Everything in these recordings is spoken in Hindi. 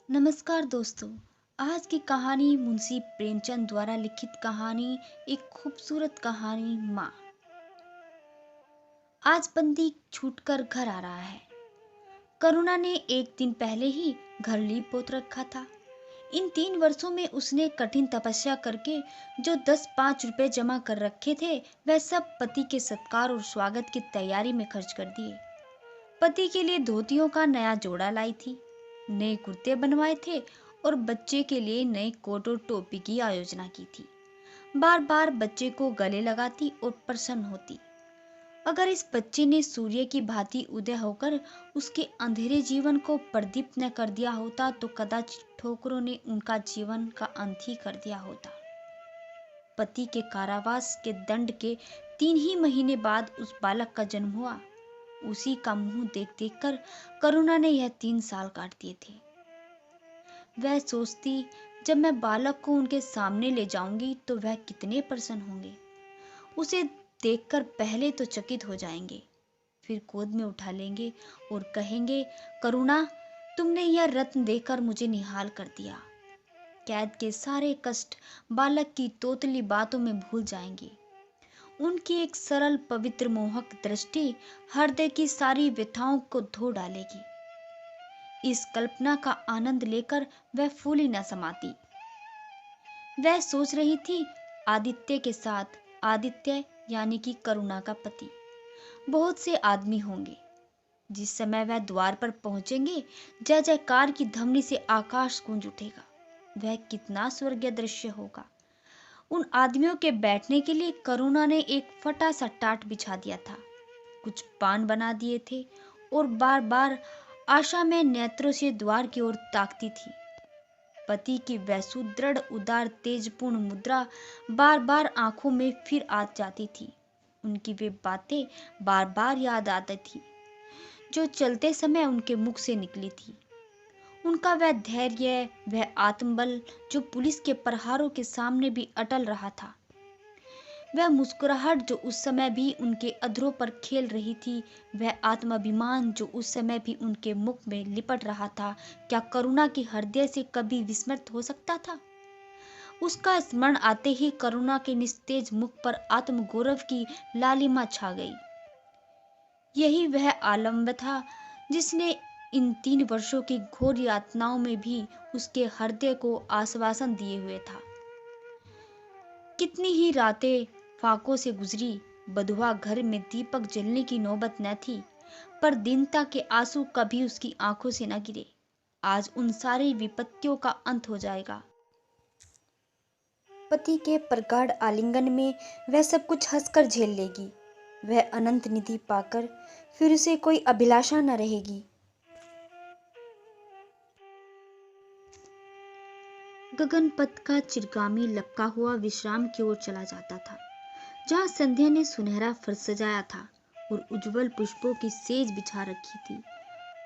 नमस्कार दोस्तों। आज की कहानी मुंशी प्रेमचंद द्वारा लिखित कहानी, एक खूबसूरत कहानी माँ। आज बंदी छूटकर घर आ रहा है। करुणा ने एक दिन पहले ही घर लीप पोत रखा था। इन 3 वर्षों में उसने कठिन तपस्या करके जो 10-5 रुपए जमा कर रखे थे, वह सब पति के सत्कार और स्वागत की तैयारी में खर्च कर दिए। पति के लिए धोतियों का नया जोड़ा लाई थी, नए कुर्ते बनवाए थे और बच्चे के लिए नए कोट और टोपी की आयोजना की थी। बार बार बच्चे को गले लगाती और प्रसन्न होती। अगर इस बच्चे ने सूर्य की भांति उदय होकर उसके अंधेरे जीवन को प्रदीप्त न कर दिया होता तो कदाचित ठोकरों ने उनका जीवन का अंत ही कर दिया होता। पति के कारावास के दंड के 3 ही महीने बाद उस बालक का जन्म हुआ। उसी का मुंह देख देख कर करुणा ने यह 3 साल काट दिए थे। वह सोचती, जब मैं बालक को उनके सामने ले जाऊंगी तो वह कितने प्रसन्न होंगे। उसे देखकर पहले तो चकित हो जाएंगे, फिर गोद में उठा लेंगे और कहेंगे, करुणा, तुमने यह रत्न देकर मुझे निहाल कर दिया। कैद के सारे कष्ट बालक की तोतली बातों में भूल जाएंगे। उनकी एक सरल पवित्र मोहक दृष्टि हृदय की सारी व्यथाओं को धो डालेगी। इस कल्पना का आनंद लेकर वह फूली न समाती। वह सोच रही थी, आदित्य के साथ, आदित्य यानी कि करुणा का पति, बहुत से आदमी होंगे। जिस समय वह द्वार पर पहुंचेंगे, जय जयकार की ध्वनि से आकाश गूंज उठेगा। वह कितना स्वर्गीय दृश्य होगा। उन आदमियों के बैठने के लिए करुणा ने एक फटा सा टाट बिछा दिया था, कुछ पान बना दिए थे और बार बार आशा में नेत्रों से द्वार की ओर ताकती थी। पति की वह सुदृढ़ उदार तेजपूर्ण मुद्रा बार बार आंखों में फिर आ जाती थी। उनकी वे बातें बार बार याद आती थी जो चलते समय उनके मुख से निकली थी। उनका वह धैर्य, वह आत्मबल जो पुलिस के प्रहारों के सामने भी अटल रहा था। वह मुस्कुराहट जो उस समय भी उनके अधरों पर खेल रही थी, वह आत्माभिमान जो उस समय भी उनके मुख में लिपट रहा था, क्या करुणा के हृदय से कभी विस्मृत हो सकता था? उसका स्मरण आते ही करुणा के निस्तेज मुख पर आत्मगौरव की लालिमा छा गई। यही वह आलम्ब था जिसने इन 3 वर्षों की घोर यातनाओं में भी उसके हृदय को आश्वासन दिए हुए था। कितनी ही रातें फाकों से गुजरी, बधुआ घर में दीपक जलने की नौबत न थी, पर दीनता के आंसू कभी उसकी आंखों से न गिरे। आज उन सारी विपत्तियों का अंत हो जाएगा। पति के प्रगाढ़ आलिंगन में वह सब कुछ हंसकर झेल लेगी। वह अनंत निधि पाकर फिर उसे कोई अभिलाषा न रहेगी। गगनपथ का चिरगामी लपका हुआ विश्राम की ओर चला जाता था, जहाँ संध्या ने सुनहरा फर्श सजाया था और उज्जवल पुष्पों की सेज बिछा रखी थी।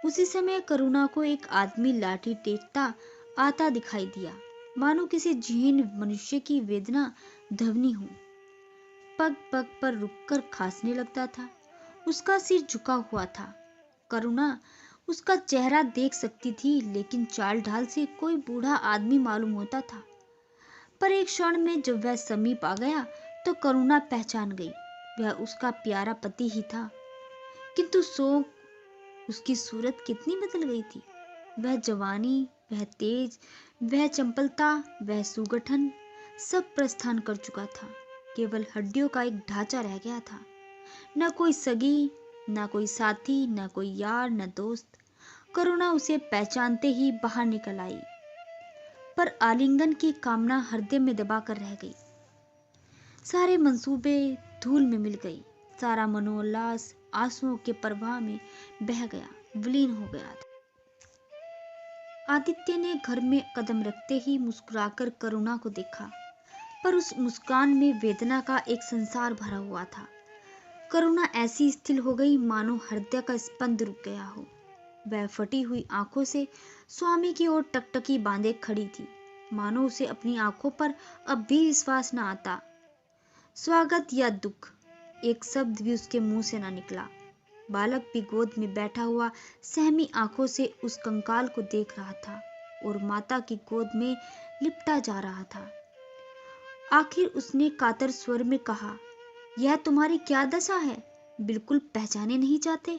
उसी समय करुणा को एक आदमी लाठी टेकता आता दिखाई दिया, मानो किसी जीर्ण मनुष्य की वेदना ध्वनि हो। पग पग पर रुककर खांसने लगता था। उसका सिर झुका हुआ था। करुणा उसका चेहरा देख सकती थी, लेकिन चाल ढाल से कोई बूढ़ा आदमी मालूम होता था। पर एक क्षण में जब वह समीप आ गया तो करुणा पहचान गई, वह उसका प्यारा पति ही था। किंतु उसकी सूरत कितनी बदल गई थी। वह जवानी, वह तेज, वह चंपलता, वह सुगठन सब प्रस्थान कर चुका था। केवल हड्डियों का एक ढांचा रह गया था। न कोई सगी, न कोई साथी, न कोई यार, न दोस्त। करुणा उसे पहचानते ही बाहर निकल आई, पर आलिंगन की कामना हृदय में दबाकर रह गई। सारे मंसूबे धूल में मिल गई। सारा मनोल्लास आंसुओं के प्रवाह में बह गया, विलीन हो गया था। आदित्य ने घर में कदम रखते ही मुस्कुराकर करुणा को देखा, पर उस मुस्कान में वेदना का एक संसार भरा हुआ था। करुणा ऐसी स्थिर हो गई मानो हृदय का स्पंद रुक गया हो। वह फटी हुई आंखों से स्वामी की ओर टकटकी बांधे खड़ी थी, मानो उसे अपनी आंखों पर अब भी विश्वास न आता। स्वागत या दुख, एक शब्द भी उसके मुंह से न निकला। बालक भी गोद में बैठा हुआ सहमी आंखों से उस कंकाल को देख रहा था। और माता की गोद में लिपटा जा रहा था। आखिर उसने कातर स्वर में कहा, यह तुम्हारी क्या दशा है? बिल्कुल पहचाने नहीं जाते?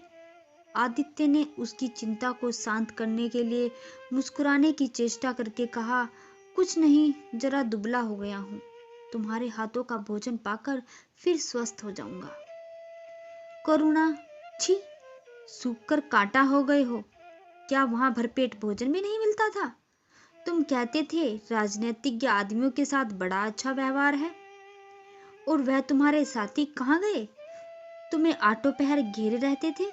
आदित्य ने उसकी चिंता को शांत करने के लिए मुस्कुराने की चेष्टा करके कहा, कुछ नहीं, जरा दुबला हो गया हूं। तुम्हारे हाथों का भोजन पाकर फिर स्वस्थ हो जाऊंगा। करुणा, छी, सूख कर कांटा हो गए हो। क्या वहां भरपेट भोजन भी नहीं मिलता था? तुम कहते थे राजनीतिज्ञ आदमियों के साथ बड़ा अच्छा व्यवहार है, और वह तुम्हारे साथी कहाँ गए? तुम्हें आठों पहर घेरे रहते थे,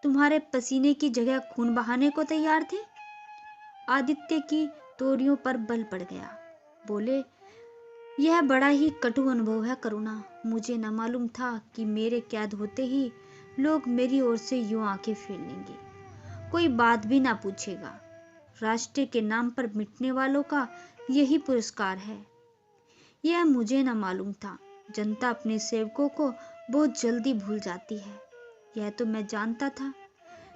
तुम्हारे पसीने की जगह खून बहाने को तैयार थे। आदित्य की तोड़ियों पर बल पड़ गया। बोले, यह बड़ा ही कटु अनुभव है करुणा। मुझे न मालूम था कि मेरे कैद होते ही लोग मेरी ओर से यूं आंखें फेर लेंगे, कोई बात भी ना पूछेगा। राष्ट्र के नाम पर मिटने वालों का यही पुरस्कार है। यह मुझे न मालूम था। जनता अपने सेवकों को बहुत जल्दी भूल जाती है, यह तो मैं जानता था,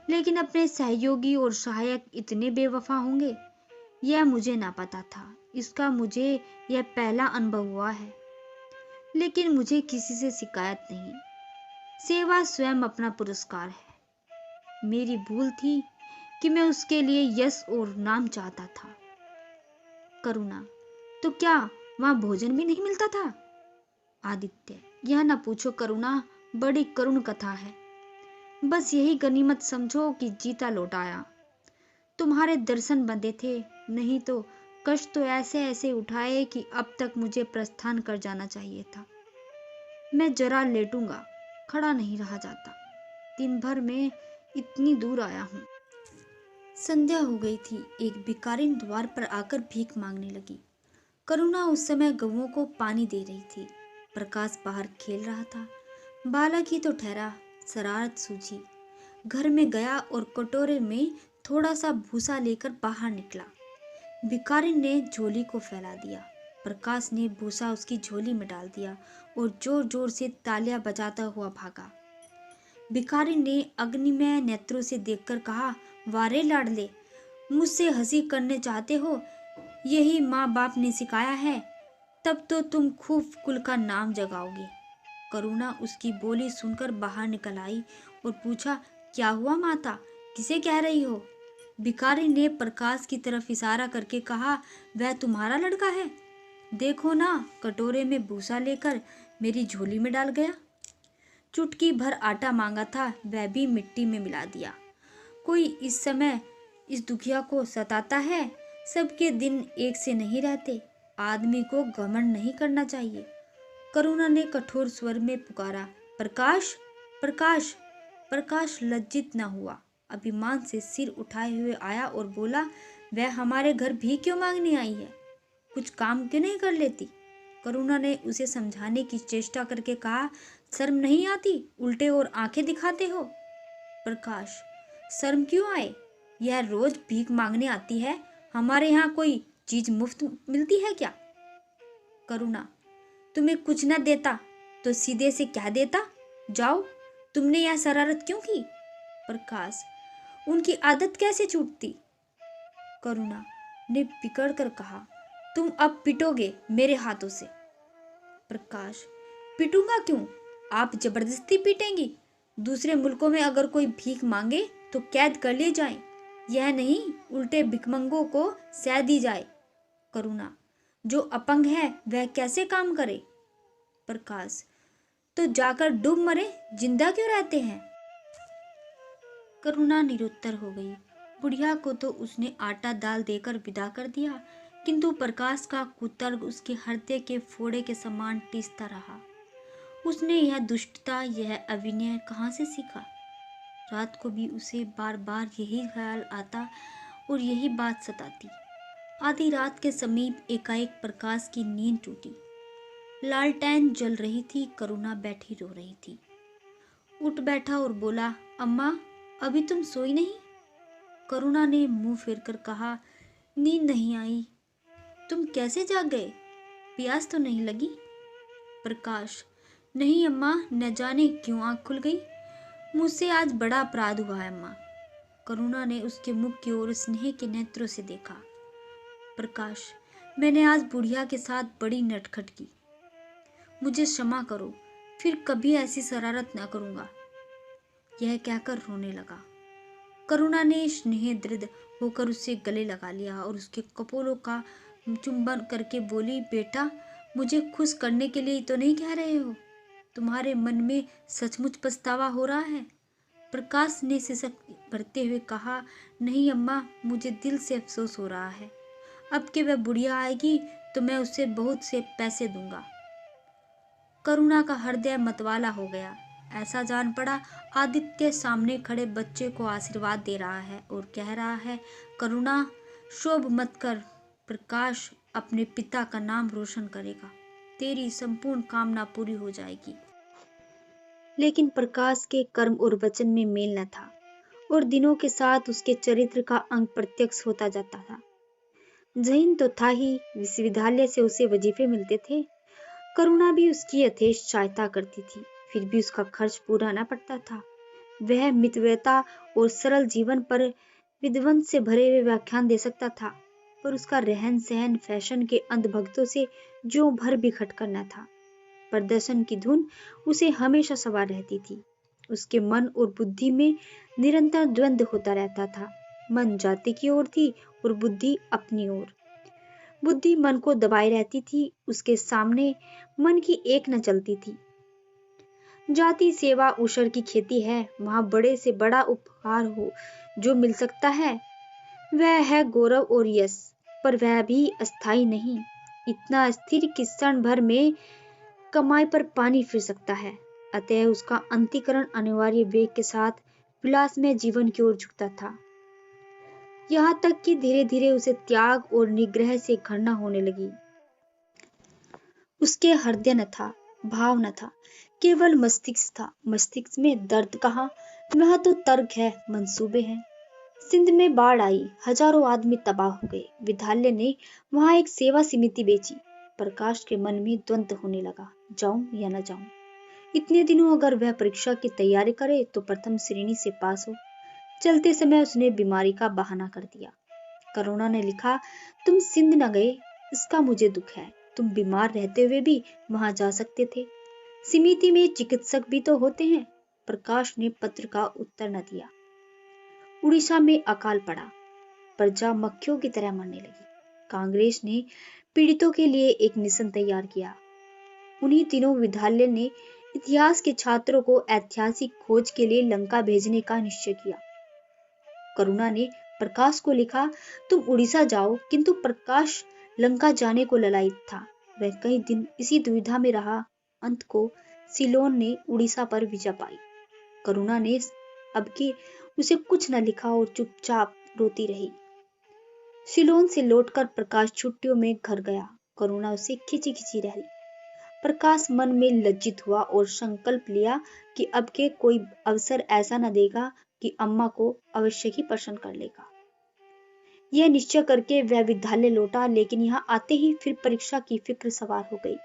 लेकिन अपने सहयोगी और सहायक इतने बेवफा होंगे, यह मुझे ना पता था। इसका मुझे यह पहला अनुभव हुआ है, लेकिन मुझे किसी से शिकायत नहीं। सेवा स्वयं अपना पुरस्कार है। मेरी भूल थी कि मैं उसके लिए यश और नाम चाहता था। करुणा, तो क्या वहां भोजन भी नहीं मिलता था? आदित्य, यह न पूछो करुणा, बड़ी करुण कथा है। बस यही गनीमत समझो कि जीता लौट आया। तुम्हारे दर्शन बंधे थे, नहीं तो कष्ट तो ऐसे ऐसे उठाए कि अब तक मुझे प्रस्थान कर जाना चाहिए था। मैं जरा लेटूंगा, खड़ा नहीं रहा जाता। दिन भर में इतनी दूर आया हूं। संध्या हो गई थी। एक भिखारिन द्वार पर आकर भीख मांगने लगी। करुणा उस समय गऊओं को पानी दे रही थी। प्रकाश बाहर खेल रहा था। बालक ही तो ठहरा, शरारत सूझी। घर में गया और कटोरे में थोड़ा सा भूसा लेकर बाहर निकला। भिखारिन ने झोली को फैला दिया। प्रकाश ने भूसा उसकी झोली में डाल दिया और जोर जोर से तालियां बजाता हुआ भागा। भिखारिन ने अग्निमय नेत्रों से देखकर कहा, वारे लाडले, मुझसे हंसी करने चाहते हो? यही माँ बाप ने सिखाया है, तब तो तुम खूब कुल का नाम जगाओगे। करुणा उसकी बोली सुनकर बाहर निकल आई और पूछा, क्या हुआ माता, किसे कह रही हो? भिखारी ने प्रकाश की तरफ इशारा करके कहा, वह तुम्हारा लड़का है? देखो ना, कटोरे में भूसा लेकर मेरी झोली में डाल गया। चुटकी भर आटा मांगा था, वह भी मिट्टी में मिला दिया। कोई इस समय इस दुखिया को सताता है। सबके दिन एक से नहीं रहते। आदमी को घमंड नहीं करना चाहिए। करुणा ने कठोर स्वर में पुकारा, प्रकाश, प्रकाश। प्रकाश लज्जित न हुआ, अभिमान से सिर उठाए हुए आया और बोला, वह हमारे घर भी क्यों मांगने आई है? कुछ काम क्यों नहीं कर लेती? करुणा ने उसे समझाने की चेष्टा करके कहा, शर्म नहीं आती? उल्टे और आंखें दिखाते हो। प्रकाश, शर्म क्यों आए? यह रोज भीख मांगने आती है। हमारे यहाँ कोई चीज मुफ्त मिलती है क्या? करुणा, तुम्हें कुछ न देता तो सीधे से कह देता, जाओ। तुमने यह शरारत क्यों की? प्रकाश, उनकी आदत कैसे छूटती? करुणा ने बिगड़ कर कहा, तुम अब पिटोगे मेरे हाथों से। प्रकाश, पिटूंगा क्यों? आप जबरदस्ती पीटेंगी। दूसरे मुल्कों में अगर कोई भीख मांगे तो कैद कर लिए जाए, यह नहीं उल्टे भिखमंगों को सह दी जाए। करुणा, जो अपंग है वह कैसे काम करे? प्रकाश, तो जाकर डूब मरे, जिंदा क्यों रहते हैं? करुणा निरुत्तर हो गई। बुढ़िया को तो उसने आटा दाल देकर विदा कर दिया, किंतु प्रकाश का कुतर्क उसके हृदय के फोड़े के समान टीसता रहा। उसने यह दुष्टता, यह अभिनय कहाँ से सीखा? रात को भी उसे बार बार यही ख्याल आता और यही बात सताती। आधी रात के समीप एकाएक प्रकाश की नींद टूटी। लालटेन जल रही थी। करुणा बैठी रो रही थी। उठ बैठा और बोला, अम्मा, अभी तुम सोई नहीं? करुणा ने मुंह फेरकर कहा, नींद नहीं आई। तुम कैसे जाग गए? प्यास तो नहीं लगी? प्रकाश, नहीं अम्मा, न जाने क्यों आंख खुल गई। मुझसे आज बड़ा अपराध हुआ है अम्मा। करुणा ने उसके मुख की ओर स्नेह के नेत्रों से देखा। प्रकाश, मैंने आज बुढ़िया के साथ बड़ी नटखट की। मुझे क्षमा करो, फिर कभी ऐसी शरारत ना करूंगा। यह कहकर रोने लगा। करुणा ने स्नेह दृढ़ होकर उससे गले लगा लिया और उसके कपोलों का चुंबन करके बोली, बेटा, मुझे खुश करने के लिए तो नहीं कह रहे हो? तुम्हारे मन में सचमुच पछतावा हो रहा है? प्रकाश ने सिसक भरते हुए कहा, नहीं अम्मा, मुझे दिल से अफसोस हो रहा है। अब कि वह बुढ़िया आएगी तो मैं उसे बहुत से पैसे दूंगा। करुणा का हृदय मतवाला हो गया। ऐसा जान पड़ा आदित्य सामने खड़े बच्चे को आशीर्वाद दे रहा है और कह रहा है, करुणा, शोभ मत कर, प्रकाश अपने पिता का नाम रोशन करेगा, तेरी संपूर्ण कामना पूरी हो जाएगी। लेकिन प्रकाश के कर्म और वचन में मेल न था और दिनों के साथ उसके चरित्र का अंग प्रत्यक्ष होता जाता था। जहीन तो था ही, विश्वविद्यालय से उसे वजीफे मिलते थे। करुणा भी उसकी यथेष्ट सहायता करती थी, फिर भी उसका खर्च पूरा न पड़ता था। वह मितव्ययता और सरल जीवन पर विध्वंस से भरे हुए व्याख्यान दे सकता था, पर उसका रहन सहन फैशन के अंधभक्तों से ज्यों भर भी खटकर न था। प्रदर्शन की धुन उसे हमेशा सवार रहती थी। उसके मन और बुद्धि में निरंतर द्वंद्व होता रहता था। मन जाति की ओर थी और बुद्धि अपनी ओर। बुद्धि मन को दबाए रहती थी, उसके सामने मन की एक न चलती थी। जाति सेवा ऊषर की खेती है, वहां बड़े से बड़ा उपहार हो जो मिल सकता है वह है गौरव और यश, पर वह भी अस्थाई नहीं, इतना स्थिर कि क्षण भर में कमाई पर पानी फिर सकता है। अतः उसका अंतिकरण अनिवार्य वेग के साथ विलास में जीवन की ओर झुकता था, यहाँ तक कि धीरे धीरे उसे त्याग और निग्रह से घृणा होने लगी। उसके हृदय न था, भाव न था, केवल मस्तिष्क था। मस्तिष्क में दर्द कहाँ, वह तो तर्क है, मंसूबे हैं। सिंध में बाढ़ आई, हजारों आदमी तबाह हो गए। विद्यालय ने वहां एक सेवा समिति बेची। प्रकाश के मन में द्वंद्व होने लगा, जाऊं या न जाऊं। इतने दिनों अगर वह परीक्षा की तैयारी करे तो प्रथम श्रेणी से पास हो। चलते समय उसने बीमारी का बहाना कर दिया। करुणा ने लिखा, तुम सिंध न गए, इसका मुझे दुख है। तुम बीमार रहते हुए भी वहां जा सकते थे। समिति में चिकित्सक भी तो होते हैं। प्रकाश ने पत्र का उत्तर न दिया। उड़ीसा में अकाल पड़ा, प्रजा मक्खियों की तरह मरने लगी। कांग्रेस ने पीड़ितों के लिए एक मिशन तैयार किया। उन्हीं दिनों विद्यालय ने इतिहास के छात्रों को ऐतिहासिक खोज के लिए लंका भेजने का निश्चय किया। करुणा ने प्रकाश को लिखा, तुम उड़ीसा जाओ, किंतु प्रकाश लंका जाने को ललायित था। वह कई दिन इसी दुविधा में रहा। अंत को सिलोन ने उड़ीसा पर विजय पाई। करुणा ने अब की उसे कुछ न लिखा और चुपचाप रोती रही। सिलोन से लौटकर प्रकाश छुट्टियों में घर गया। करुणा उसे खिंची खिंची रही। प्रकाश मन में लज्जित हुआ और संकल्प लिया कि अब के कोई अवसर ऐसा न देगा कि अम्मा को अवश्य ही प्रसन्न कर लेगा। यह निश्चय करके वह विद्यालय लौटा, लेकिन यहाँ आते ही फिर परीक्षा की फिक्र सवार हो गई।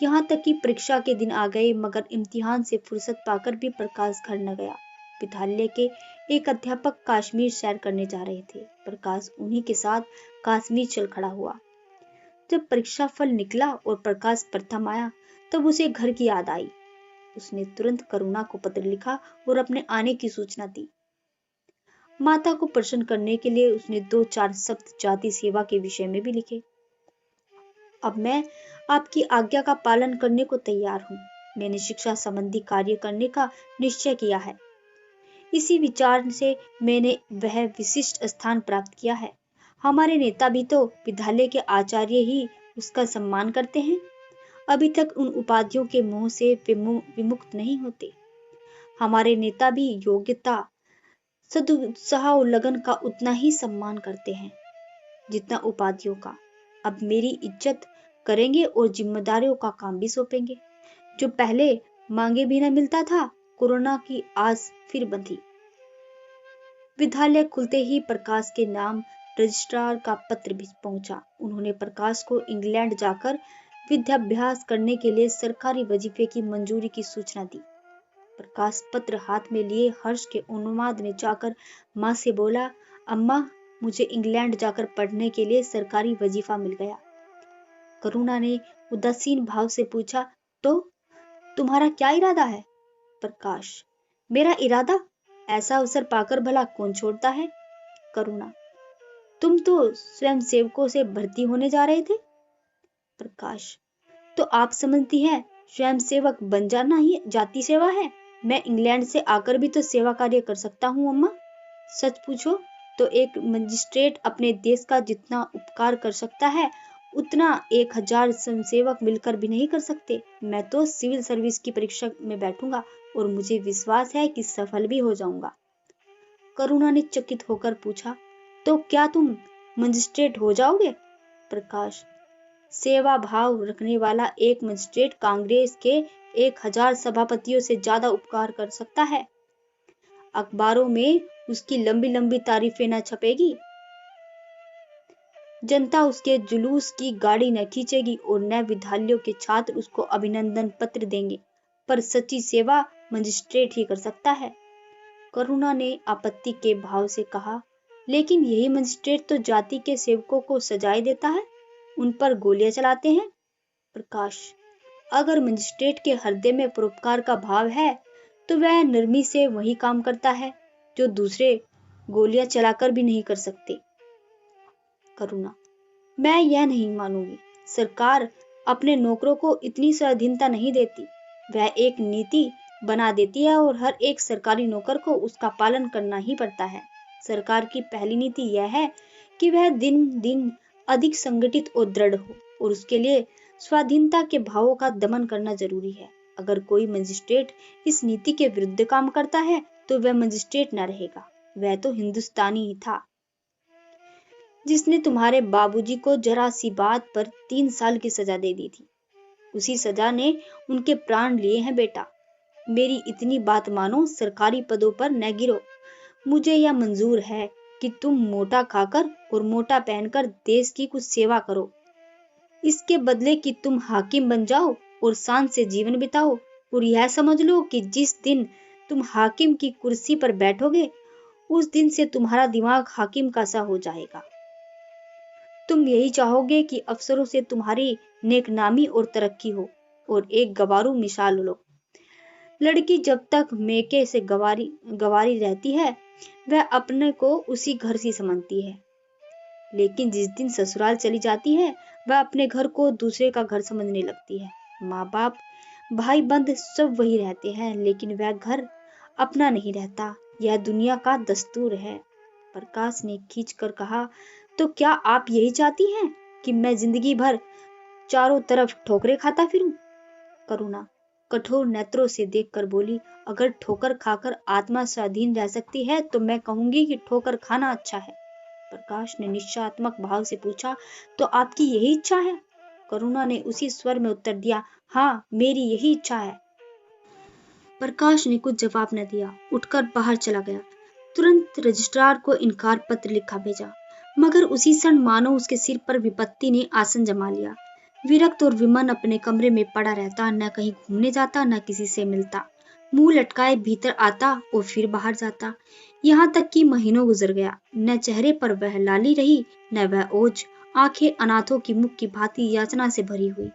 यहाँ तक कि परीक्षा के दिन आ गए, मगर इम्तिहान से फुर्सत पाकर भी प्रकाश घर न गया। विद्यालय के एक अध्यापक कश्मीर सैर करने जा रहे थे। प्रकाश उन्हीं के साथ कश्मीर चल खड़ा हुआ। जब परीक्षा फल निकला और प्रकाश प्रथम आया, तब उसे घर की याद आई। उसने तुरंत करुणा को पत्र लिखा और अपने आने की सूचना दी। माता को प्रसन्न करने के लिए उसने 2-4 शब्द जाति सेवा के विषय में भी लिखे। अब मैं आपकी आज्ञा का पालन करने को तैयार हूँ। मैंने शिक्षा संबंधी कार्य करने का निश्चय किया है। इसी विचार से मैंने वह विशिष्ट स्थान प्राप्त किया है। हमारे नेता भी तो विद्यालय के आचार्य ही उसका सम्मान करते हैं। अभी तक उन उपाधियों के मोह से विमुक्त नहीं होते। हमारे नेता भी योग्यता, सदुत्साह और लगन का उतना ही सम्मान करते हैं जितना उपाधियों का। अब मेरी इज्जत करेंगे और जिम्मेदारियों का काम भी सौंपेंगे। जो पहले मांगे भी न मिलता था, कोरोना की आस फिर बंधी। विद्यालय खुलते ही प्रकाश के नाम रजिस्ट्रार का पत्र भी पहुंचा। उन्होंने प्रकाश को इंग्लैंड जाकर विद्याभ्यास करने के लिए सरकारी वजीफे की मंजूरी की सूचना दी। प्रकाश पत्र हाथ में लिए हर्ष के उन्माद में जाकर मां से बोला, अम्मा, मुझे इंग्लैंड जाकर पढ़ने के लिए सरकारी वजीफा मिल गया। करुणा ने उदासीन भाव से पूछा, तो तुम्हारा क्या इरादा है? प्रकाश, मेरा इरादा? ऐसा अवसर पाकर भला कौन छोड़ता है? करुणा, तुम तो स्वयं सेवकों से भर्ती होने जा रहे थे। प्रकाश, तो आप समझती हैं स्वयं सेवक बन जाना ही जाति सेवा है? मैं इंग्लैंड से आकर भी तो सेवा कार्य कर सकता हूँ अम्मा। सच पूछो तो एक मजिस्ट्रेट अपने देश का जितना उपकार कर सकता है उतना 1000 स्वयंसेवक मिलकर भी नहीं कर सकते। मैं तो सिविल सर्विस की परीक्षा में बैठूंगा और मुझे विश्वास है कि सफल भी हो जाऊंगा। करुणा ने चकित होकर पूछा, तो क्या तुम मजिस्ट्रेट हो जाओगे? प्रकाश, सेवा भाव रखने वाला एक मजिस्ट्रेट कांग्रेस के 1000 सभापतियों से ज्यादा उपकार कर सकता है। अखबारों में उसकी लंबी लंबी तारीफें न छपेगी, जनता उसके जुलूस की गाड़ी न खींचेगी और न विद्यालयों के छात्र उसको अभिनंदन पत्र देंगे, पर सच्ची सेवा मजिस्ट्रेट ही कर सकता है। करुणा ने आपत्ति के भाव से कहा, लेकिन यही मजिस्ट्रेट तो जाति के सेवकों को सजाए देता है, उन पर गोलियां चलाते हैं। प्रकाश, अगर मजिस्ट्रेट के हृदय में परोपकार का भाव है तो वह नरमी से वही काम करता है जो दूसरे गोलियां चलाकर भी नहीं कर सकते। करुणा, मैं यह नहीं मानूंगी। सरकार अपने नौकरों को इतनी स्वाधीनता नहीं देती, वह एक नीति बना देती है और हर एक सरकारी नौकर को उसका पालन करना ही पड़ता है। सरकार की पहली नीति यह है कि वह दिन दिन अधिक संगठित और दृढ़ हो और उसके लिए स्वाधीनता के भावों का दमन करना जरूरी है। अगर कोई मजिस्ट्रेट इस नीति के विरुद्ध काम करता है तो वह मजिस्ट्रेट न रहेगा, वह तो हिंदुस्तानी ही था जिसने तुम्हारे बाबूजी को जरा सी बात पर 3 साल की सजा दे दी थी। उसी सजा ने उनके प्राण लिए हैं बेटा। मेरी इतनी बात मानो, सरकारी पदों पर न गिरो। मुझे यह मंजूर है कि तुम मोटा खाकर और मोटा पहनकर देश की कुछ सेवा करो, इसके बदले कि तुम हाकिम बन जाओ और शान से जीवन बिताओ। और यह समझ लो कि जिस दिन तुम हाकिम की कुर्सी पर बैठोगे उस दिन से तुम्हारा दिमाग हाकिम का सा हो जाएगा। तुम यही चाहोगे कि अफसरों से तुम्हारी नेकनामी और तरक्की हो और एक गवारू मिसाल लो। लड़की जब तक मेके से गवारी रहती है वह अपने को उसी घर से समझती है, लेकिन जिस दिन ससुराल चली जाती है वह अपने घर को दूसरे का घर समझने लगती है। माँ बाप भाई बंद सब वही रहते हैं, लेकिन वह घर अपना नहीं रहता। यह दुनिया का दस्तूर है। प्रकाश ने खींचकर कहा, तो क्या आप यही चाहती हैं कि मैं जिंदगी भर चारों तरफ ठोकरें खाता फिरूं? करुणा कठोर नेत्रों से देखकर बोली, अगर ठोकर खाकर आत्मा स्वाधीन रह सकती है तो मैं कहूंगी कि ठोकर खाना अच्छा है। प्रकाश ने निश्चयात्मक भाव से पूछा, तो आपकी यही इच्छा है? करुणा ने उसी स्वर में उत्तर दिया, हाँ मेरी यही इच्छा है। प्रकाश ने कुछ जवाब न दिया, उठकर बाहर चला गया। तुरंत रजिस्ट्रार को इनकार पत्र लिखा भेजा, मगर उसी क्षण मानो उसके सिर पर विपत्ति ने आसन जमा लिया। विरक्त और विमन अपने कमरे में पड़ा रहता, न कहीं घूमने जाता, न किसी से मिलता। मुंह लटकाए भीतर आता और फिर बाहर जाता। यहाँ तक कि महीनों गुजर गया, न चेहरे पर वह लाली रही न वह ओज। आंखें अनाथों की मुख की भांति याचना से भरी हुई,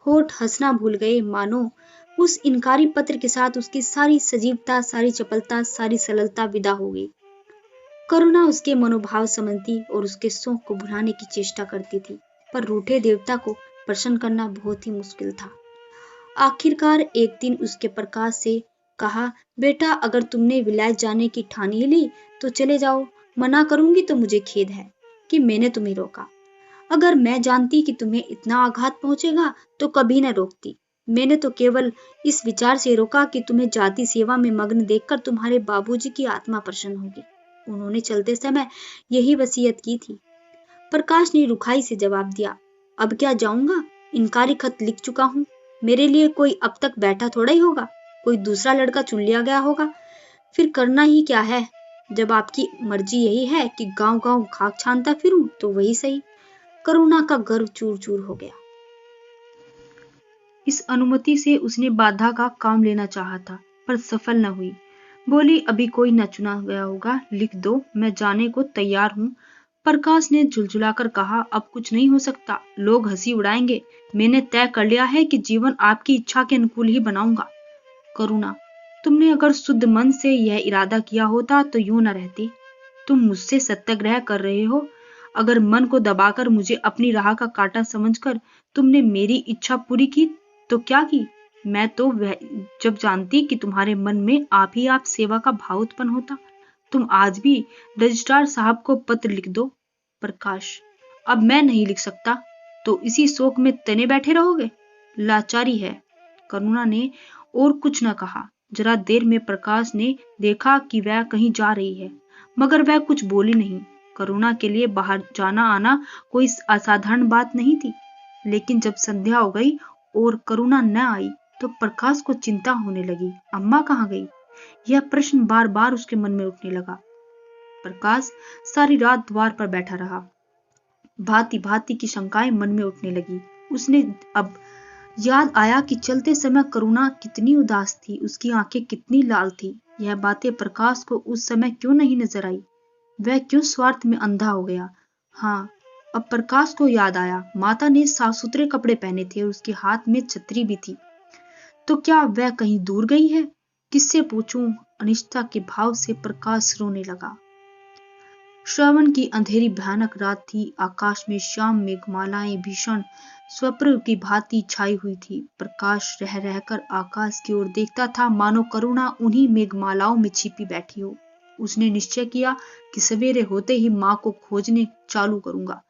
होठ हंसना भूल गए, मानो उस इनकारी पत्र के साथ उसकी सारी सजीवता, सारी चपलता, सारी सरलता विदा हो गई। करुणा उसके मनोभाव समझती और उसके शोक को भुलाने की चेष्टा करती थी, पर रूठे देवता को प्रसन्न करना बहुत ही मुश्किल था। आखिरकार एक दिन उसके प्रकाश से कहा, बेटा अगर तुमने विलायत जाने की ठान ही ली तो चले जाओ। मना करूंगी तो मुझे खेद है कि मैंने तुम्हें रोका। अगर मैं जानती कि तुम्हें इतना आघात पहुंचेगा तो कभी न रोकती। मैंने तो केवल इस विचार से रोका कि तुम्हें जाति सेवा में मग्न देखकर तुम्हारे बाबूजी की आत्मा प्रसन्न होगी। उन्होंने चलते समय यही वसीयत की थी। प्रकाश ने रुखाई से जवाब दिया, अब क्या जाऊंगा, इनकारी खत लिख चुका हूँ। मेरे लिए कोई अब तक बैठा थोड़ा ही होगा, कोई दूसरा लड़का चुन लिया गया होगा। फिर करना ही क्या है? जब आपकी मर्जी यही है कि गांव गांव खाक छानता फिरूं तो वही सही। करुणा का गर्व चूर चूर हो गया। इस अनुमति से उसने बाधा का काम लेना चाहा था, पर सफल न हुई। बोली, अभी कोई न चुना गया होगा, लिख दो, मैं जाने को तैयार हूँ। प्रकाश ने झुलझुलाकर कहा, अब कुछ नहीं हो सकता, लोग हंसी उड़ाएंगे, मैंने तय कर लिया है कि जीवन आपकी इच्छा के अनुकूल ही बनाऊंगा। करुणा, तुमने अगर शुद्ध मन से यह इरादा किया होता तो यूं न रहती। तुम मुझसे सत्याग्रह कर रहे हो। अगर मन को दबाकर मुझे अपनी राह का कांटा समझकर तुमने मेरी इच्छा पूरी की तो क्या की? मैं तो वह जब जानती कि तुम्हारे मन में आप सेवा का भाव उत्पन्न होता। तुम आज भी रजिस्ट्रार साहब को पत्र लिख दो। प्रकाश, अब मैं नहीं लिख सकता, तो इसी शोक में तने बैठे रहोगे? लाचारी है। करुणा ने और कुछ न कहा। जरा देर में प्रकाश ने देखा कि वह कहीं जा रही है, मगर वह कुछ बोली नहीं। करुणा के लिए बाहर जाना आना कोई असाधारण बात नहीं थी, लेकिन जब संध्या हो गई और करुणा न आई तो प्रकाश को चिंता होने लगी। अम्मा कहाँ गई? यह प्रश्न बार बार उसके मन में उठने लगा। प्रकाश सारी रात द्वार पर बैठा रहा। भांति भांति की शंकाएं मन में उठने लगी। उसने अब याद आया कि चलते समय करुणा कितनी उदास थी, उसकी आंखें कितनी लाल थी। यह बातें प्रकाश को उस समय क्यों नहीं नजर आई? वह क्यों स्वार्थ में अंधा हो गया? हाँ, अब प्रकाश को याद आया, माता ने साफ सुथरे कपड़े पहने थे और उसके हाथ में छतरी भी थी। तो क्या वह कहीं दूर गई है? किससे पूछूं? अनिश्चितता के भाव से प्रकाश रोने लगा। श्रावण की अंधेरी भयानक रात थी। आकाश में श्याम मेघमालाएं भीषण स्वप्न की भांति छाई हुई थी। प्रकाश रह रहकर आकाश की ओर देखता था, मानो करुणा उन्हीं मेघमालाओं में छिपी बैठी हो। उसने निश्चय किया कि सवेरे होते ही मां को खोजने चालू करूंगा।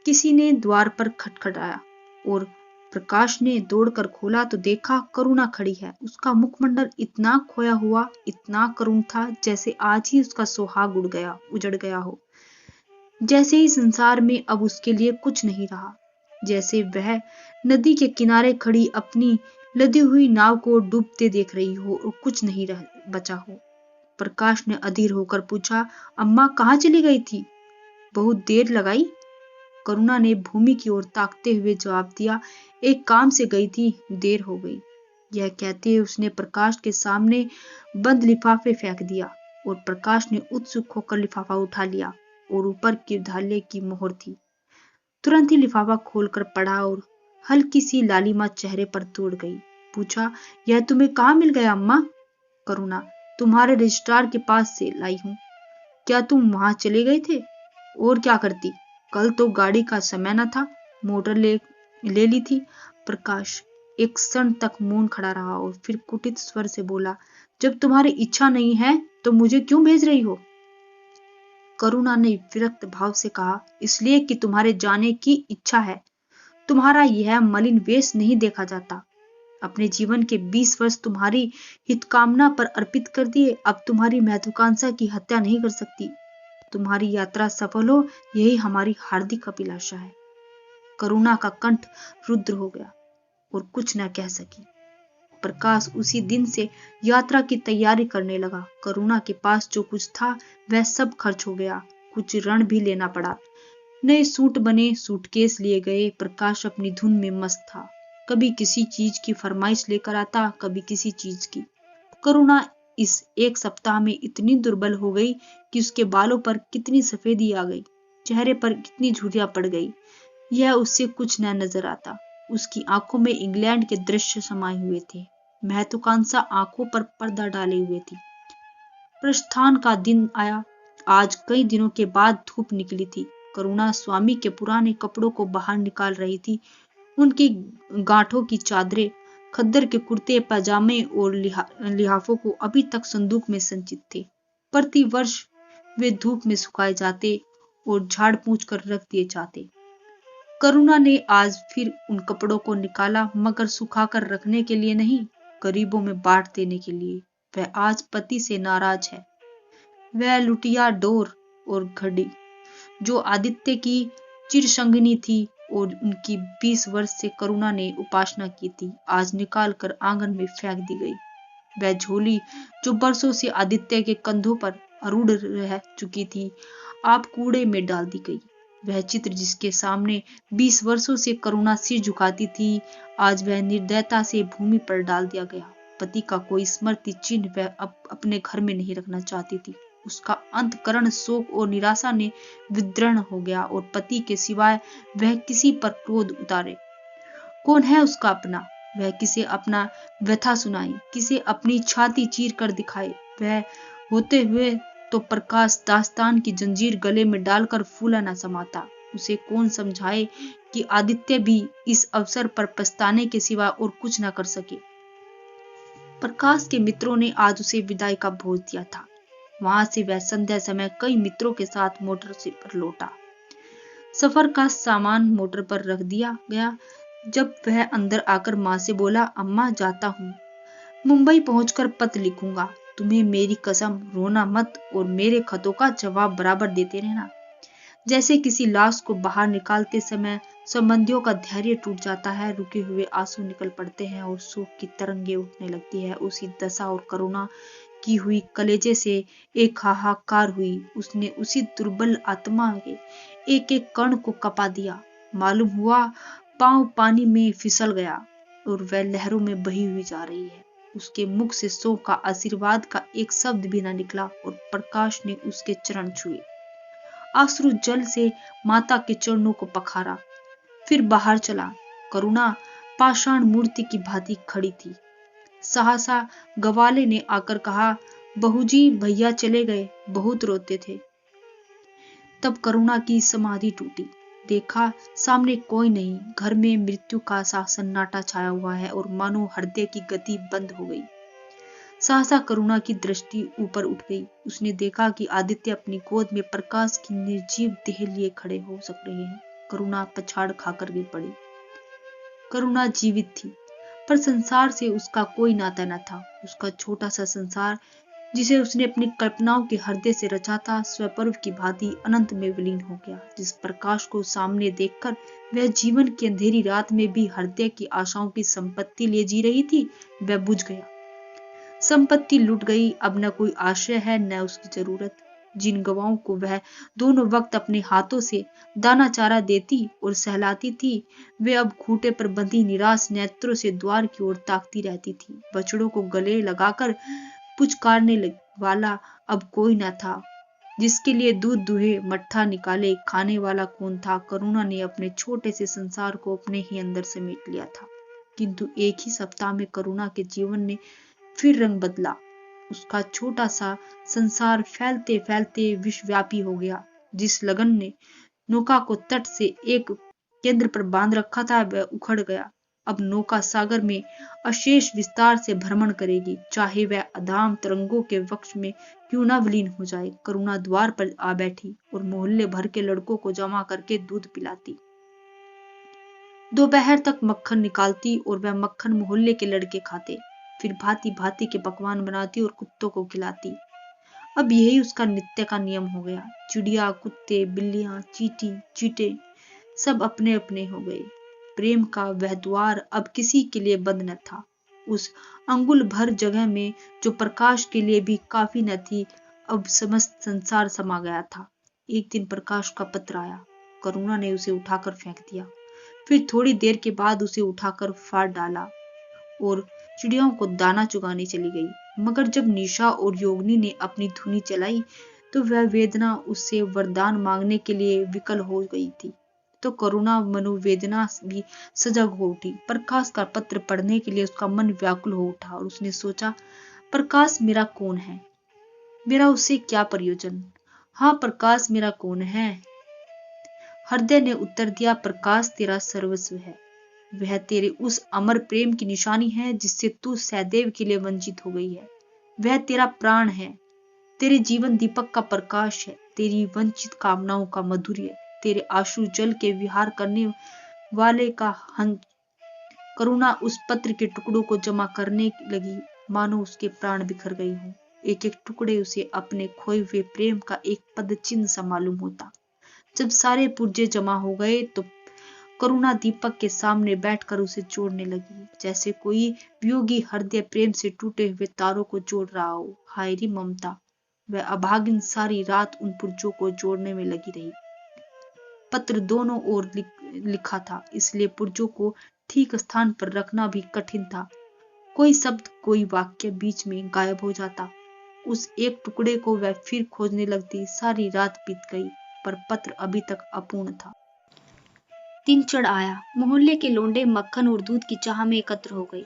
किसी ने द्वार पर खटखटाया और प्रकाश ने दौड़कर खोला तो देखा करुणा खड़ी है। उसका मुखमंडल इतना खोया हुआ, इतना करुण था, जैसे आज ही उसका सुहाग उजड़ गया हो। जैसे ही संसार में अब उसके लिए कुछ नहीं रहा, जैसे वह नदी के किनारे खड़ी अपनी लदी हुई नाव को डूबते देख रही हो और कुछ नहीं बचा हो। प्रकाश ने अधीर होकर पूछा, अम्मा कहाँ चली गई थी? बहुत देर लगाई? करुणा ने भूमि की ओर ताकते हुए जवाब दिया, एक काम से गई थी, देर हो गई। यह कहते हुए उसने प्रकाश के सामने बंद लिफाफे फेंक दिया और प्रकाश ने उत्सुक होकर लिफाफा उठा लिया और ऊपर की धाले की मोहर थी। तुरंत ही लिफाफा खोलकर पढ़ा और हल्की सी लालिमा चेहरे पर दौड़ गई। पूछा, यह तुम्हें कहाँ मिल गया अम्मा? करुणा, तुम्हारे रजिस्ट्रार के पास से लाई हूं। क्या तुम वहां चले गए थे? और क्या करती? कल तो गाड़ी का समय न था, मोटर ले ली थी। प्रकाश एक क्षण तक मौन खड़ा रहा और फिर कुटित स्वर से बोला, जब तुम्हारी इच्छा नहीं है तो मुझे क्यों भेज रही हो? करुणा ने विरक्त भाव से कहा, इसलिए कि तुम्हारे जाने की इच्छा है। तुम्हारा यह मलिन वेश नहीं देखा जाता। अपने जीवन के 20 वर्ष तुम्हारी हितकामना पर अर्पित कर दिए, अब तुम्हारी महत्वाकांक्षा की हत्या नहीं कर सकती। तुम्हारी यात्रा सफल हो, यही हमारी हार्दिक अभिलाषा है। करुणा का कंठ रुद्र हो गया और कुछ न कह सकी। प्रकाश उसी दिन से यात्रा की तैयारी करने लगा। करुणा के पास जो कुछ था वह सब खर्च हो गया। कुछ ऋण भी लेना पड़ा। नए सूट बने, सूटकेस लिए गए। प्रकाश अपनी धुन में मस्त था। कभी किसी चीज की फरमाइश लेकर आता, कभी किसी चीज की। करुणा इस एक सप्ताह में इतनी दुर्बल हो गई कि उसके बालों पर कितनी सफेदी आ गई, चेहरे पर कितनी झुर्रियां पड़ गई, यह उससे कुछ न नजर आता। उसकी आंखों में इंग्लैंड के दृश्य समाये हुए थे। महत्वाकांक्षा आंखों पर पर्दा डाले हुए थी। प्रस्थान का दिन आया। आज कई दिनों के बाद धूप निकली थी। करुणा स्वामी के पुराने कपड़ों को बाहर निकाल रही थी। उनकी गांठों की चादरें, खद्दर के कुर्ते पजामे और लिहाफों को अभी तक संदूक में संचित थे। प्रति वर्ष वे धूप में सुखाए जाते और झाड़ पूंछ कर रख दिए जाते। करुणा ने आज फिर उन कपड़ों को निकाला, मगर सुखाकर रखने के लिए नहीं, गरीबों में बांट देने के लिए। वह आज पति से नाराज है। वह लुटिया डोर और घड़ी जो आदित्य की चिरसंगिनी थी और उनकी 20 वर्ष से करुणा ने उपासना की थी, आज निकाल कर आंगन में फेंक दी गई। वह झोली जो बरसों से आदित्य के कंधों पर आरूढ़ रह चुकी थी, आप कूड़े में डाल दी गई। वह चित्र जिसके सामने 20 वर्षों से करुणा सिर झुकाती थी, आज वह निर्दयता से भूमि पर डाल दिया गया। पति का कोई स्मृति चिन्ह वह अब अपने घर में नहीं रखना चाहती थी। उसका अंतकरण शोक और निराशा ने विदीर्ण हो गया और पति के सिवाय वह किसी पर क्रोध उतारे कौन है उसका अपना। वह किसे अपना व्यथा सुनाए, किसे अपनी छाती चीर कर दिखाए। वह होते हुए तो प्रकाश दास्तान की जंजीर गले में डालकर फूला न समाता। उसे कौन समझाए कि आदित्य भी इस अवसर पर पछताने के सिवा और कुछ न कर सके। प्रकाश के मित्रों ने आज उसे विदाई का भोज दिया था। वहां से वह संध्या समय कई मित्रों के साथ मोटर से पर लौटा। सफर का सामान मोटर पर रख दिया गया। जब वह अंदर आकर माँ से बोला, अम्मा जाता हूँ, मुंबई पहुंचकर पत्र लिखूंगा। तुम्हें मेरी कसम, रोना मत और मेरे खतों का जवाब बराबर देते रहना। जैसे किसी लाश को बाहर निकालते समय संबंधियों का धैर्य टूट जाता है, रुके हुए आंसू निकल पड़ते हैं और शोक की तरंगे उठने लगती है, उसी दशा और करुणा की हुई कलेजे से एक हाहाकार हुई। उसने उसी दुर्बल आत्मा के एक एक कण को कपा दिया। मालूम हुआ पांव पानी में फिसल गया और वह लहरों में बही हुई जा रही है। उसके मुख से शोक का आशीर्वाद का एक शब्द भी न निकला और प्रकाश ने उसके चरण छुए। आश्रु जल से माता के चरणों को पखारा, फिर बाहर चला। करुणा पाषाण मूर्ति की भांति खड़ी थी। सहसा गवाले ने आकर कहा, बहूजी भैया चले गए, बहुत रोते थे। तब करुणा की समाधि टूटी। देखा सामने कोई नहीं। घर में मृत्यु का सा सन्नाटा छाया हुआ है और मानो हृदय की गति बंद हो गई। सहसा करुणा की दृष्टि ऊपर उठ गई। उसने देखा कि आदित्य अपनी गोद में प्रकाश की निर्जीव देह लिए खड़े हो सक रहे हैं। करुणा पछाड़ खाकर गिर पड़ी। करुणा जीवित थी, पर संसार से उसका कोई नाता न था। उसका छोटा सा संसार, जिसे उसने अपनी कल्पनाओं के हृदय से रचा था, स्वपर्व की भांति अनंत में विलीन हो गया। जिस प्रकाश को सामने देखकर वह जीवन की अंधेरी रात में भी हृदय की आशाओं की संपत्ति लिए जी रही थी, वह बुझ गया। संपत्ति लुट गई। अब न कोई आश्रय है, न उसकी जरूरत। जिन गवाओं को वह दोनों वक्त अपने हाथों से दाना चारा देती और सहलाती थी, वे अब खूंटे पर बंधी निराश नेत्रों से द्वार की ओर ताकती रहती थी। बछड़ों को गले लगाकर पुचकारने वाला अब कोई न था। जिसके लिए दूध दुहे, मट्ठा निकाले, खाने वाला कौन था। करुणा ने अपने छोटे से संसार को अपने ही अंदर समेट लिया था। किंतु एक ही सप्ताह में करुणा के जीवन ने फिर रंग बदला। उसका छोटा सा संसार फैलते फैलते विश्वव्यापी हो गया। जिस लगन ने नौका को तट से एक केंद्र पर बांध रखा था, वह उखड़ गया। अब नौका सागर में अशेष विस्तार से भ्रमण करेगी, चाहे वह अधाम तरंगों के वक्ष में क्यों न विलीन हो जाए। करुणा द्वार पर आ बैठी और मोहल्ले भर के लड़कों को जमा करके दूध पिलाती। दोपहर तक मक्खन निकालती और वह मक्खन मोहल्ले के लड़के खाते। फिर भांति भांति के पकवान बनाती और कुत्तों को खिलाती। अब यही उसका नित्य का नियम हो गया। चिड़िया, कुत्ते, बिल्लियां, चींटी, चींटे सब अपने अपने हो गए। प्रेम का वह द्वार अब किसी के लिए बंद न था। उस अंगुल भर जगह में जो प्रकाश के लिए भी काफी न थी, अब समस्त संसार समा गया था। एक दिन प्रकाश का पत्र आया। करुणा ने उसे उठाकर फेंक दिया। फिर थोड़ी देर के बाद उसे उठाकर फाड़ डाला और चिड़ियों को दाना चुगाने चली गई। मगर जब निशा और योगिनी ने अपनी धुनी चलाई तो वह वेदना उससे वरदान मांगने के लिए विकल हो गई थी। तो करुणा मनोवेदना भी सजग हो उठी। प्रकाश का पत्र पढ़ने के लिए उसका मन व्याकुल हो उठा और उसने सोचा, प्रकाश मेरा कौन है, मेरा उससे क्या प्रयोजन। हाँ, प्रकाश मेरा कौन है। हृदय ने उत्तर दिया, प्रकाश तेरा सर्वस्व है। वह तेरे उस अमर प्रेम की निशानी है जिससे तू सदैव के लिए वंचित हो गई है। वह तेरा प्राण है, तेरे जीवन दीपक का प्रकाश है, तेरी वंचित कामनाओं का माधुर्य, तेरे आंसू जल के विहार करने वाले का हंस। करुणा उस पत्र के टुकड़ों को जमा करने लगी, मानो उसके प्राण बिखर गए हों। एक एक टुकड़े उसे अपने खोए हुए प्रेम का एक पद चिन्ह सा मालूम होता। जब सारे पुर्जे जमा हो गए तो करुणा दीपक के सामने बैठकर उसे जोड़ने लगी, जैसे कोई वियोगी हृदय प्रेम से टूटे हुए तारों को जोड़ रहा हो। हाय री ममता! वह अभागिन सारी रात उन पुर्जों को जोड़ने में लगी रही। पत्र दोनों ओर लिखा था, इसलिए पुर्जों को ठीक स्थान पर रखना भी कठिन था। कोई शब्द, कोई वाक्य बीच में गायब हो जाता। उस एक टुकड़े को वह फिर खोजने लगती। सारी रात बीत गई, पर पत्र अभी तक अपूर्ण था। दिन चढ़ आया। मोहल्ले के लोंडे मक्खन और दूध की चाह में एकत्र हो गए।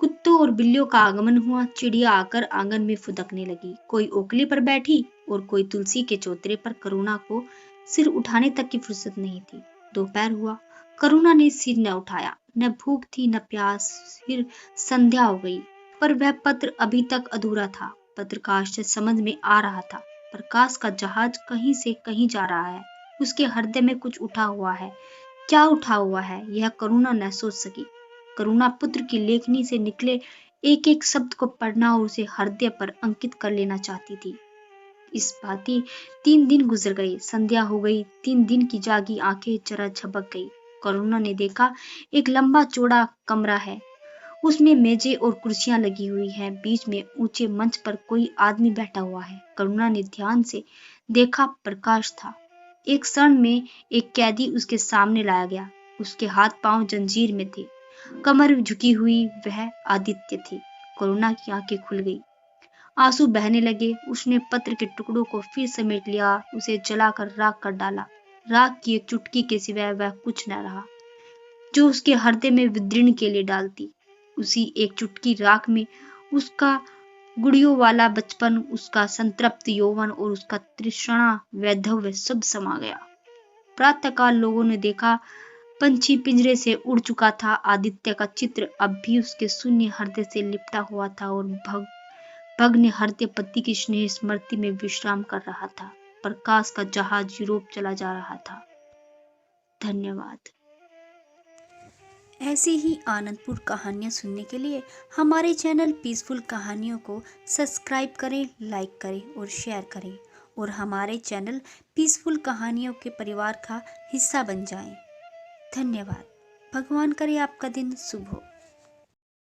कुत्तों और बिल्लियों का आगमन हुआ। चिड़िया आकर आंगन में फुदकने लगी। कोई ओखली पर बैठी और कोई तुलसी के चौतरे पर। करुणा को सिर उठाने तक की फुर्सत नहीं थी। दोपहर हुआ। करुणा ने सिर न उठाया। न भूख थी न प्यास। फिर संध्या हो गई, पर वह पत्र अभी तक अधूरा था। पत्र का आशय समझ में आ रहा था। प्रकाश का जहाज कहीं से कहीं जा रहा है। उसके हृदय में कुछ उठा हुआ है। क्या उठा हुआ है, यह करुणा न सोच सकी। करुणा पुत्र की लेखनी से निकले एक एक शब्द को पढ़ना और उसे हृदय पर अंकित कर लेना चाहती थी। इस भांति 3 दिन गुजर गए। संध्या हो गई। 3 दिन की जागी आंखें जरा झपक गई। करुणा ने देखा एक लंबा चौड़ा कमरा है। उसमें मेजें और कुर्सियां लगी हुई हैं। बीच में ऊंचे मंच पर कोई आदमी बैठा हुआ है। करुणा ने ध्यान से देखा, प्रकाश था। एक क्षण में एक कैदी उसके सामने लाया गया। उसके हाथ पांव जंजीर में थे, कमर झुकी हुई। वह आदित्य थी। करुणा की आंखें खुल गई, आंसू बहने लगे। उसने पत्र के टुकड़ों को फिर समेट लिया, उसे जलाकर राख कर डाला। राख की एक चुटकी के सिवाय वह कुछ न रहा जो उसके हृदय में विदीर्ण के लिए डालती। उसी एक चुटकी राख में उसका गुड़ियों वाला बचपन, उसका संतृप्त यौवन और उसका तृष्णा वैधव्य सब समा गया। प्रातःकाल लोगों ने देखा, पंछी पिंजरे से उड़ चुका था। आदित्य का चित्र अब भी उसके शून्य हृदय से लिपटा हुआ था और भग्न हृदय पति की स्नेह स्मृति में विश्राम कर रहा था। प्रकाश का जहाज यूरोप चला जा रहा था। धन्यवाद। ऐसी ही आनंदपूर्ण कहानियाँ सुनने के लिए हमारे चैनल पीसफुल कहानियों को सब्सक्राइब करें, लाइक करें और शेयर करें, और हमारे चैनल पीसफुल कहानियों के परिवार का हिस्सा बन जाएं। धन्यवाद। भगवान करे आपका दिन शुभ हो।